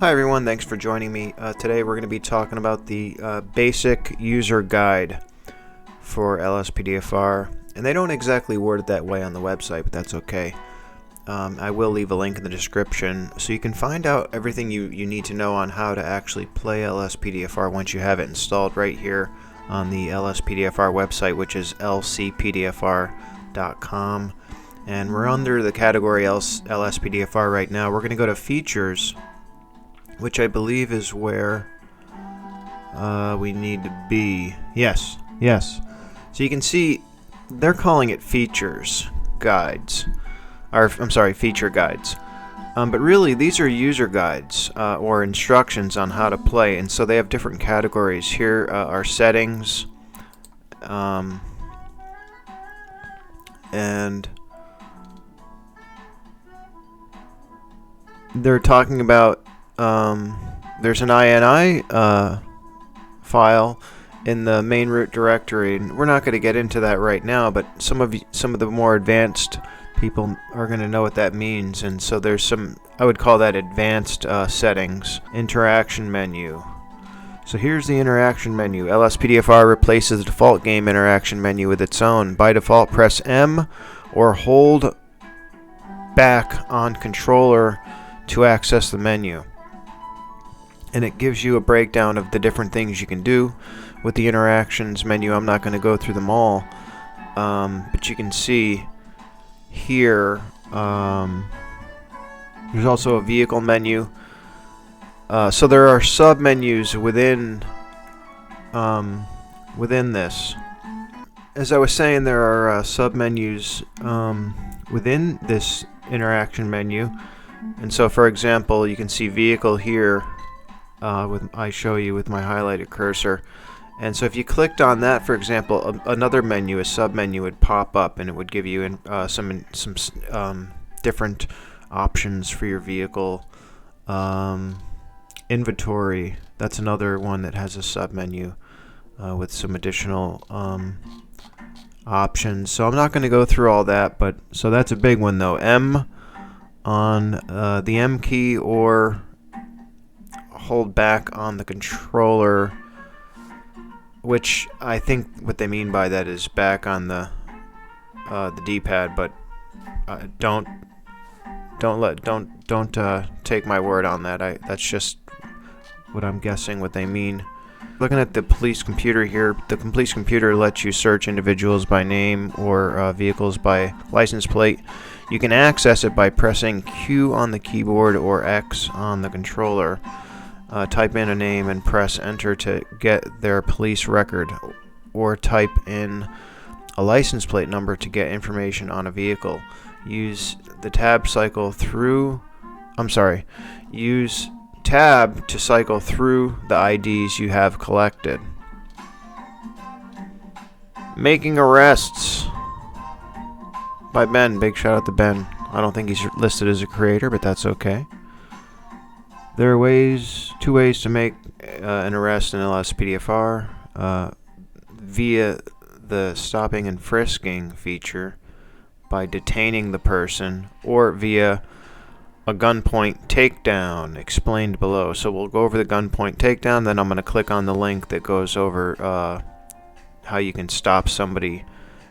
Hi everyone, thanks for joining me. Today we're going to be talking about the basic user guide for LSPDFR, and they don't exactly word it that way on the website, but that's okay. I will leave a link in the description so you can find out everything you need to know on how to actually play LSPDFR once you have it installed right here on the LSPDFR website, which is lcpdfr.com. And we're under the category LSPDFR right now. We're going to go to Features, which I believe is where we need to be. Yes. So you can see they're calling it features guides, or I'm sorry, feature guides. But really, these are user guides or instructions on how to play, and so they have different categories. Here are settings, and they're talking about. There's an INI file in the main root directory, and we're not going to get into that right now, but some of the more advanced people are going to know what that means. And so there's some, I would call that advanced settings. Interaction menu. So here's the interaction menu. LSPDFR replaces the default game interaction menu with its own. By default, press M or hold back on controller to access the menu. And it gives you a breakdown of the different things you can do with the interactions menu. I'm not going to go through them all, but you can see here there's also a vehicle menu. So there are sub-menus within this. As I was saying, there are sub-menus within this interaction menu. And so, for example, you can see vehicle here. I show you with my highlighted cursor, and so if you clicked on that, for example, another menu, a sub-menu, would pop up, and it would give you some different options for your vehicle. Inventory, that's another one that has a sub-menu with some additional options. So I'm not going to go through all that, but so that's a big one though. M on the M key, or hold back on the controller, which I think what they mean by that is back on the D-pad, but don't take my word on that. That's just what I'm guessing what they mean. Looking at the police computer here, the police computer lets you search individuals by name or vehicles by license plate. You can access it by pressing Q on the keyboard or X on the controller. Type in a name and press enter to get their police record, or type in a license plate number to get information on a vehicle. Use tab to cycle through the IDs you have collected. Making arrests by Ben. Big shout out to Ben. I don't think he's listed as a creator, but that's okay. There are two ways to make an arrest in LSPDFR via the stopping and frisking feature by detaining the person, or via a gunpoint takedown explained below. So we'll go over the gunpoint takedown, then I'm going to click on the link that goes over how you can stop somebody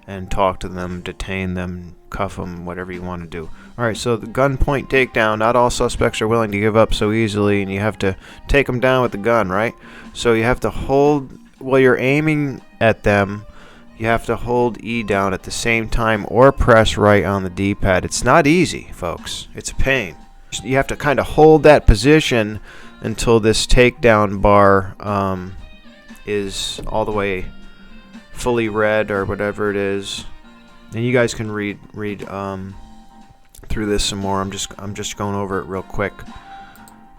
and talk to them, detain them, cuff them, whatever you want to do. Alright, so the gunpoint takedown. Not all suspects are willing to give up so easily, and you have to take them down with the gun, right? So you have to hold, while you're aiming at them, you have to hold E down at the same time, or press right on the D-pad. It's not easy, folks. It's a pain. You have to kind of hold that position until this takedown bar is all the way fully red, or whatever it is. And you guys can read through this some more. I'm just going over it real quick,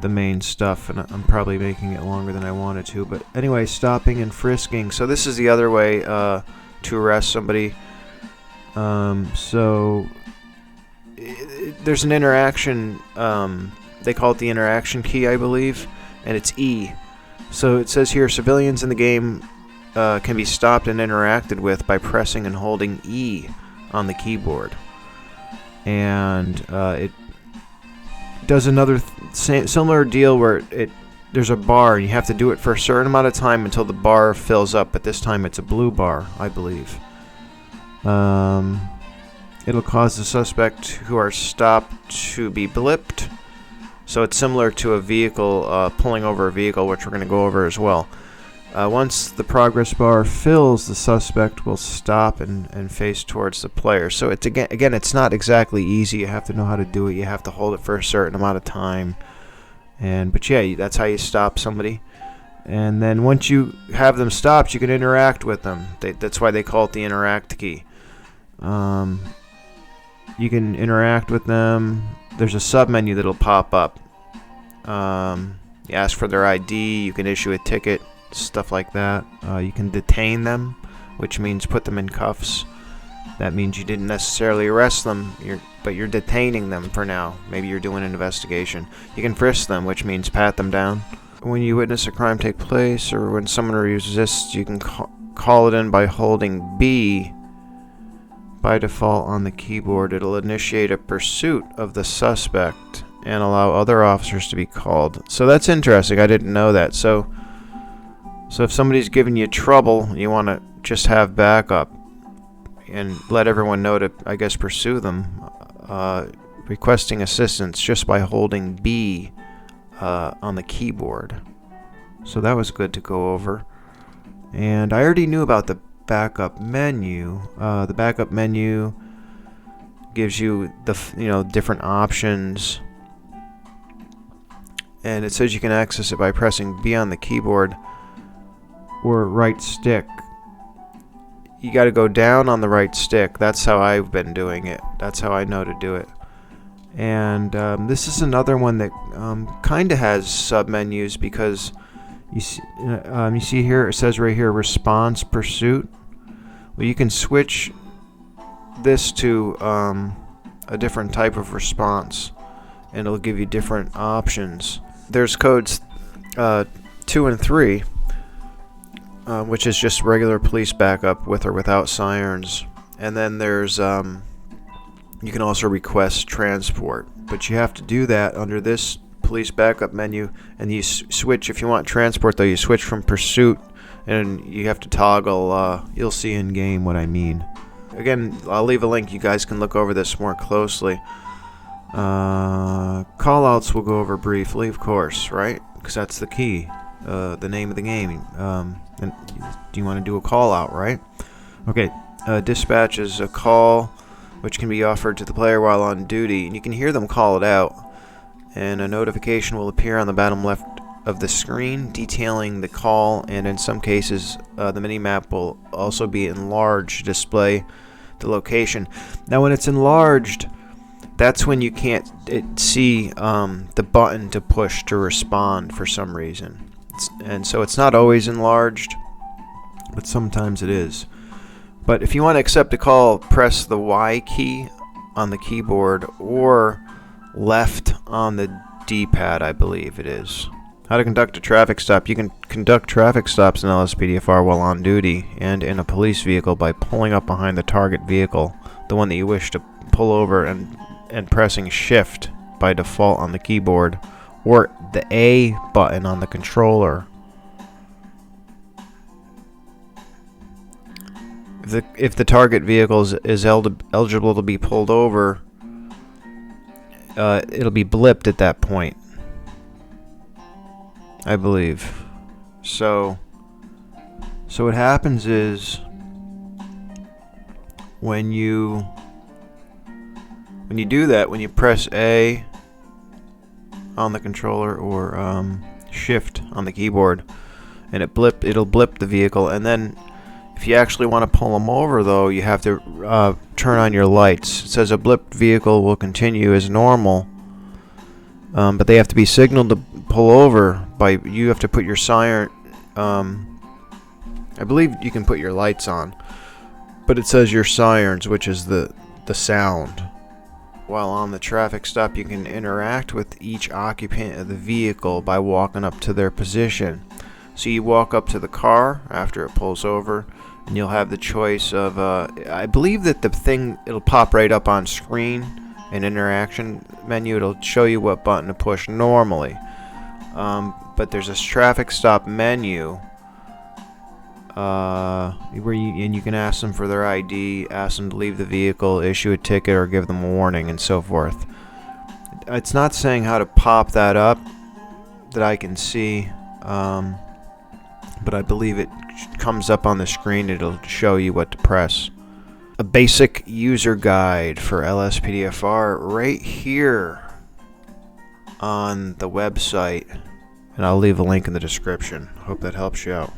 the main stuff, and I'm probably making it longer than I wanted to. But anyway, stopping and frisking. So this is the other way to arrest somebody. There's an interaction. They call it the interaction key, I believe, and it's E. So it says here, civilians in the game can be stopped and interacted with by pressing and holding E on the keyboard. And it does another similar deal where there's a bar, and you have to do it for a certain amount of time until the bar fills up, but this time it's a blue bar, I believe. It'll cause the suspect who are stopped to be blipped. So it's similar to a vehicle, pulling over a vehicle, which we're going to go over as well. Once the progress bar fills, the suspect will stop and face towards the player. So it's again, it's not exactly easy. You have to know how to do it. You have to hold it for a certain amount of time. But yeah, that's how you stop somebody. And then once you have them stopped, you can interact with them. That's why they call it the interact key. You can interact with them. There's a sub-menu that'll pop up. You ask for their ID. You can issue a ticket, stuff like that. You can detain them, which means put them in cuffs. That means you didn't necessarily arrest them, but you're detaining them for now. Maybe you're doing an investigation. You can frisk them, which means pat them down. When you witness a crime take place, or when someone resists, you can call it in by holding B by default on the keyboard. It'll initiate a pursuit of the suspect and allow other officers to be called. So that's interesting. I didn't know that. So if somebody's giving you trouble, you want to just have backup and let everyone know to, I guess, pursue them. Requesting assistance just by holding B on the keyboard. So that was good to go over. And I already knew about the backup menu. The backup menu gives you the different options, and it says you can access it by pressing B on the keyboard or right stick. You got to go down on the right stick. That's how I've been doing it. That's how I know to do it. And this is another one that kind of has sub-menus, because you see here, it says right here, response pursuit. Well, you can switch this to a different type of response, and it'll give you different options. There's codes 2 and 3, which is just regular police backup with or without sirens. And then there's you can also request transport, but you have to do that under this police backup menu, and you switch. If you want transport, though, you switch from pursuit, and you have to toggle. You'll see in game what I mean. Again, I'll leave a link. You guys can look over this more closely. Callouts we'll go over briefly, of course, right? Because that's the key, the name of the game. And do you want to do a call out, right? Okay. Dispatch is a call which can be offered to the player while on duty, and you can hear them call it out, and a notification will appear on the bottom left of the screen detailing the call, and in some cases the mini-map will also be enlarged to display the location. Now when it's enlarged, that's when you can't see the button to push to respond for some reason. And so it's not always enlarged, but sometimes it is. But if you want to accept a call, press the Y key on the keyboard or left on the D-pad, I believe it is. How to conduct a traffic stop. You can conduct traffic stops in LSPDFR while on duty and in a police vehicle by pulling up behind the target vehicle, the one that you wish to pull over, and pressing Shift by default on the keyboard or the A button on the controller. If the target vehicle is eligible to be pulled over, it'll be blipped at that point, I believe. So what happens is when you do that, when you press A on the controller or Shift on the keyboard, and it'll blip the vehicle, and then if you actually want to pull them over, though, you have to turn on your lights. It says a blipped vehicle will continue as normal, but they have to be signaled to pull over by. You have to put your siren. I believe you can put your lights on, but it says your sirens, which is the sound. While on the traffic stop, you can interact with each occupant of the vehicle by walking up to their position. So you walk up to the car after it pulls over, and you'll have the choice of, I believe that it'll pop right up on screen an interaction menu, it'll show you what button to push normally. But there's this traffic stop menu where you can ask them for their ID, ask them to leave the vehicle, issue a ticket, or give them a warning, and so forth. It's not saying how to pop that up that I can see, but I believe it comes up on the screen. It'll show you what to press. A basic user guide for LSPDFR right here on the website, and I'll leave a link in the description. Hope that helps you out.